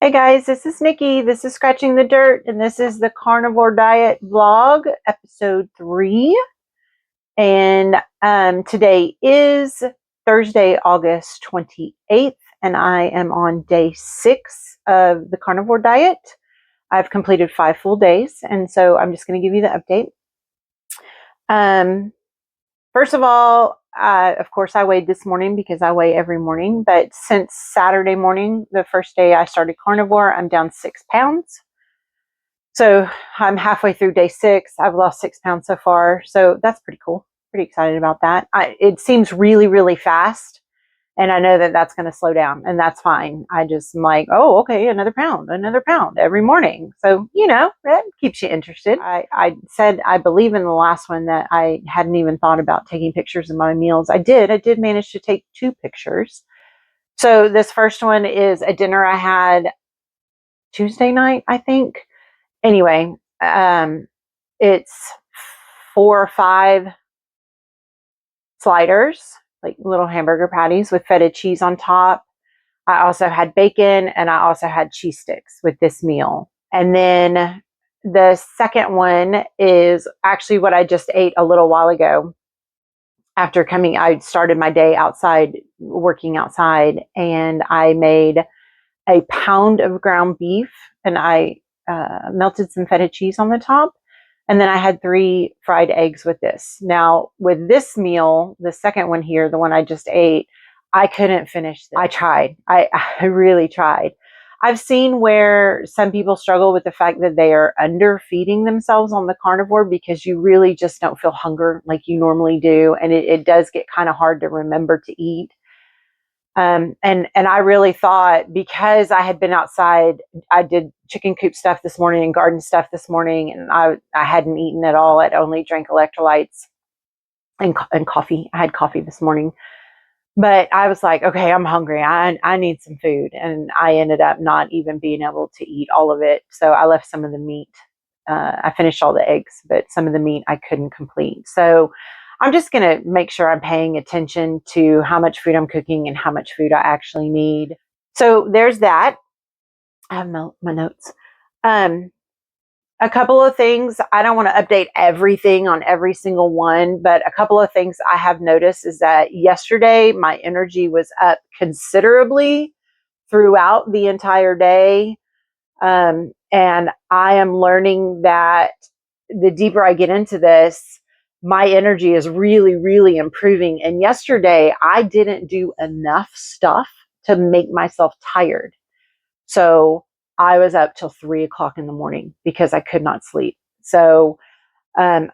Hey guys, this is Nikki. This is Scratching the Dirt, and this is the Carnivore Diet Vlog, episode 3. And today is Thursday, August 28th, and I am on day 6 of the Carnivore Diet. I've completed 5 full days, and so I'm just going to give you the update. First of all, of course, I weighed this morning because I weigh every morning. But since Saturday morning, the first day I started carnivore, I'm down 6 pounds. So I'm halfway through day 6. I've lost 6 pounds so far. So that's pretty cool. Pretty excited about that. It seems really, really fast. And I know that that's going to slow down, and that's fine. I just am like, oh, okay, another pound every morning. So, that keeps you interested. I said, I believe in the last one that I hadn't even thought about taking pictures of my meals. I did manage to take 2 pictures. So this first one is a dinner I had Tuesday night, I think. Anyway, it's 4 or 5 sliders, like little hamburger patties with feta cheese on top. I also had bacon, and I also had cheese sticks with this meal. And then the second one is actually what I just ate a little while ago. After coming, I started my day outside, working outside, and I made a pound of ground beef, and I melted some feta cheese on the top. And then I had 3 fried eggs with this. Now, with this meal, the second one here, the one I just ate, I couldn't finish this. I tried. I really tried. I've seen where some people struggle with the fact that they are underfeeding themselves on the carnivore because you really just don't feel hunger like you normally do. And it does get kind of hard to remember to eat. And I really thought, because I had been outside, I did chicken coop stuff this morning and garden stuff this morning, and I hadn't eaten at all. I'd only drank electrolytes and coffee. I had coffee this morning, but I was like, okay, I'm hungry. I need some food. And I ended up not even being able to eat all of it. So I left some of the meat. I finished all the eggs, but some of the meat I couldn't complete. So I'm just going to make sure I'm paying attention to how much food I'm cooking and how much food I actually need. So there's that. I have my notes. A couple of things. I don't want to update everything on every single one, but a couple of things I have noticed is that yesterday my energy was up considerably throughout the entire day. And I am learning that the deeper I get into this, my energy is really, really improving. And yesterday, I didn't do enough stuff to make myself tired. So I was up till 3 o'clock in the morning because I could not sleep. So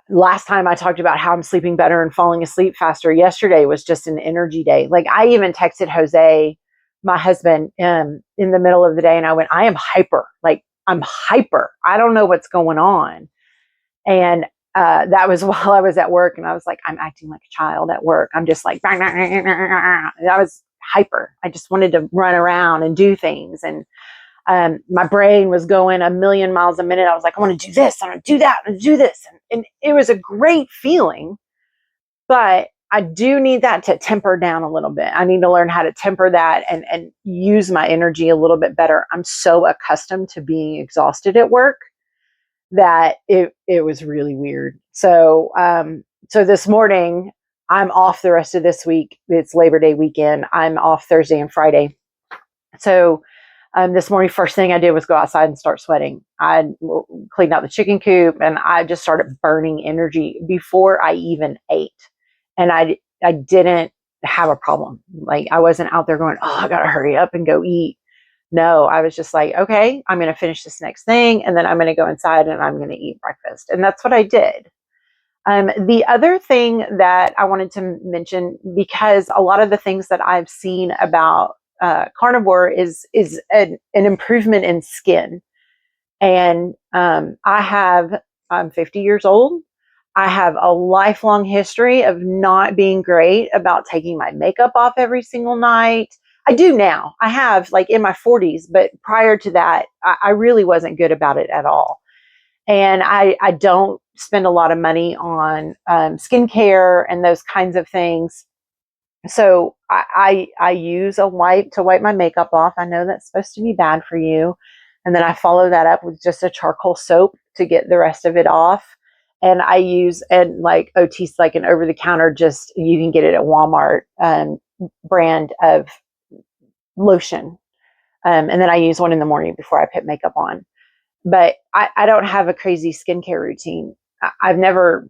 last time I talked about how I'm sleeping better and falling asleep faster. Yesterday was just an energy day. Like, I even texted Jose, my husband, in the middle of the day, and I went, I am hyper. Like, I'm hyper. I don't know what's going on. And that was while I was at work, and I was like, I'm acting like a child at work. I'm just like, I was hyper. I just wanted to run around and do things. And my brain was going a million miles a minute. I was like, I want to do this, I want to do that, I want to do this. And it was a great feeling, but I do need that to temper down a little bit. I need to learn how to temper that and use my energy a little bit better. I'm so accustomed to being exhausted at work that it was really weird. So this morning, I'm off the rest of this week. It's Labor Day weekend. I'm off Thursday and Friday. So this morning, first thing I did was go outside and start sweating. I cleaned out the chicken coop, and I just started burning energy before I even ate. And I didn't have a problem. Like, I wasn't out there going, oh, I got to hurry up and go eat. No, I was just like, okay, I'm going to finish this next thing, and then I'm going to go inside and I'm going to eat breakfast. And that's what I did. The other thing that I wanted to mention, because a lot of the things that I've seen about carnivore is an improvement in skin. And I'm 50 years old. I have a lifelong history of not being great about taking my makeup off every single night. I do now. I have, like, in my 40s, but prior to that, I really wasn't good about it at all. And I don't spend a lot of money on skincare and those kinds of things. So I use a wipe to wipe my makeup off. I know that's supposed to be bad for you. And then I follow that up with just a charcoal soap to get the rest of it off. And I use, and like Otis, like an over the counter, just you can get it at Walmart, brand of lotion. And then I use one in the morning before I put makeup on. But I don't have a crazy skincare routine. I've never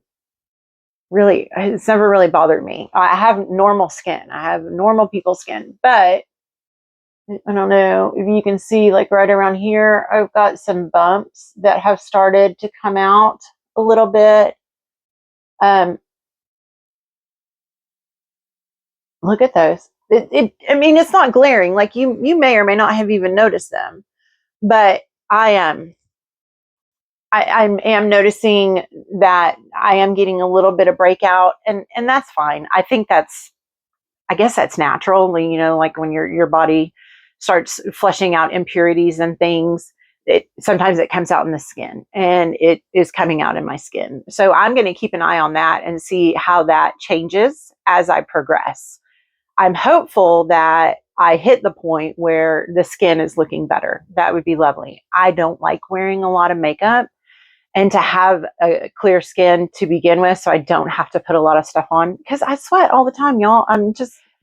really, it's never really bothered me. I have normal skin. I have normal people's skin, but I don't know if you can see, like right around here, I've got some bumps that have started to come out a little bit. Um, Look at those. I mean, it's not glaring. Like you may or may not have even noticed them, but I am noticing that I am getting a little bit of breakout, and that's fine. I guess that's natural. You know, like when your body starts flushing out impurities and things, sometimes it comes out in the skin, and it is coming out in my skin. So I'm going to keep an eye on that and see how that changes as I progress. I'm hopeful that I hit the point where the skin is looking better. That would be lovely. I don't like wearing a lot of makeup, and to have a clear skin to begin with, so I don't have to put a lot of stuff on, because I sweat all the time, y'all.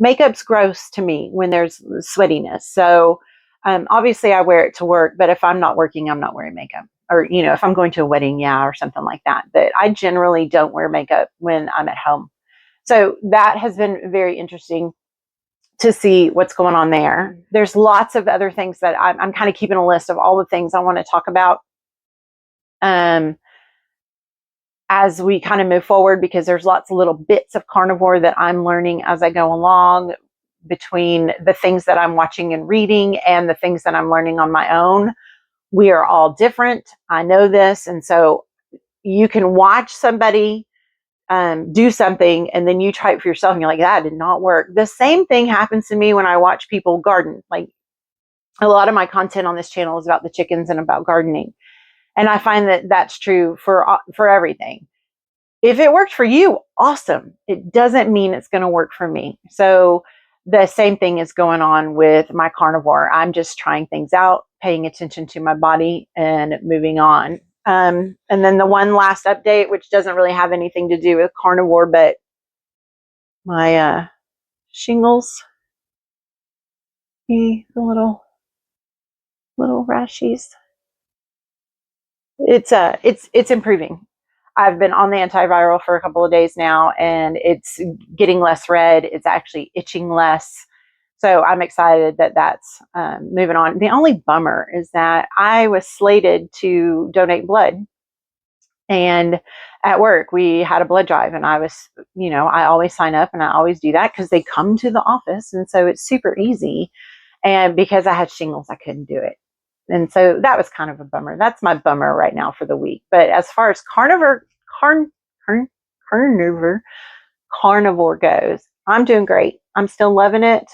Makeup's gross to me when there's sweatiness. So obviously I wear it to work, but if I'm not working, I'm not wearing makeup. Or, you know, if I'm going to a wedding, yeah, or something like that. But I generally don't wear makeup when I'm at home. So that has been very interesting to see what's going on there. There's lots of other things that I'm kind of keeping a list of all the things I want to talk about. As we kind of move forward, because there's lots of little bits of carnivore that I'm learning as I go along, between the things that I'm watching and reading and the things that I'm learning on my own. We are all different. I know this. And so you can watch somebody do something, and then you try it for yourself and you're like, that did not work. The same thing happens to me when I watch people garden. Like, a lot of my content on this channel is about the chickens and about gardening. And I find that that's true for everything. If it worked for you, awesome. It doesn't mean it's going to work for me. So the same thing is going on with my carnivore. I'm just trying things out, paying attention to my body, and moving on. And then the one last update, which doesn't really have anything to do with carnivore, but my shingles, the little rashies. It's improving. I've been on the antiviral for a couple of days now, and it's getting less red. It's actually itching less. So I'm excited that that's moving on. The only bummer is that I was slated to donate blood. And at work, we had a blood drive, and I was, you know, I always sign up and I always do that because they come to the office. And so it's super easy. And because I had shingles, I couldn't do it. And so that was kind of a bummer. That's my bummer right now for the week. But as far as carnivore carnivore goes, I'm doing great. I'm still loving it.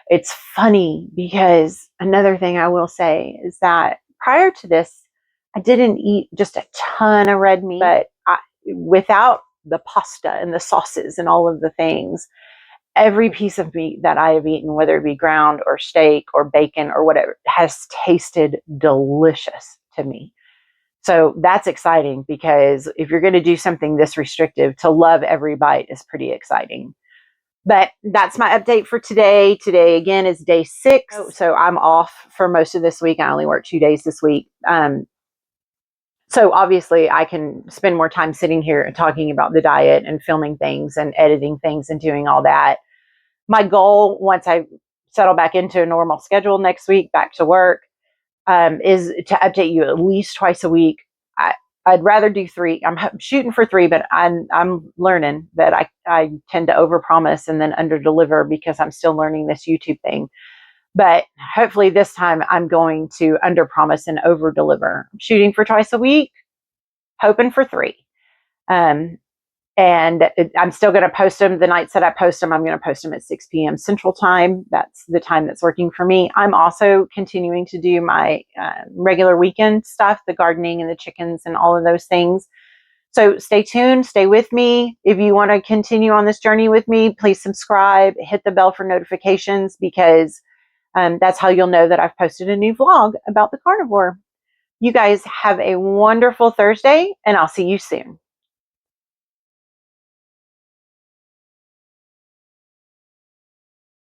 It's funny because another thing I will say is that prior to this, I didn't eat just a ton of red meat, but without the pasta and the sauces and all of the things, every piece of meat that I have eaten, whether it be ground or steak or bacon or whatever, has tasted delicious to me. So that's exciting, because if you're going to do something this restrictive, to love every bite is pretty exciting. But that's my update for today. Today, again, is day 6. So I'm off for most of this week. I only work 2 days this week. So obviously I can spend more time sitting here and talking about the diet and filming things and editing things and doing all that. My goal, once I settle back into a normal schedule next week, back to work, is to update you at least twice a week. I'd rather do 3. I'm shooting for 3, but I'm learning that I tend to overpromise and then underdeliver, because I'm still learning this YouTube thing. But hopefully this time I'm going to underpromise and overdeliver. I'm shooting for twice a week, hoping for 3. And I'm still going to post them the nights that I post them. I'm going to post them at 6 p.m. Central Time. That's the time that's working for me. I'm also continuing to do my regular weekend stuff, the gardening and the chickens and all of those things. So stay tuned, stay with me. If you want to continue on this journey with me, please subscribe, hit the bell for notifications, because that's how you'll know that I've posted a new vlog about the carnivore. You guys have a wonderful Thursday, and I'll see you soon.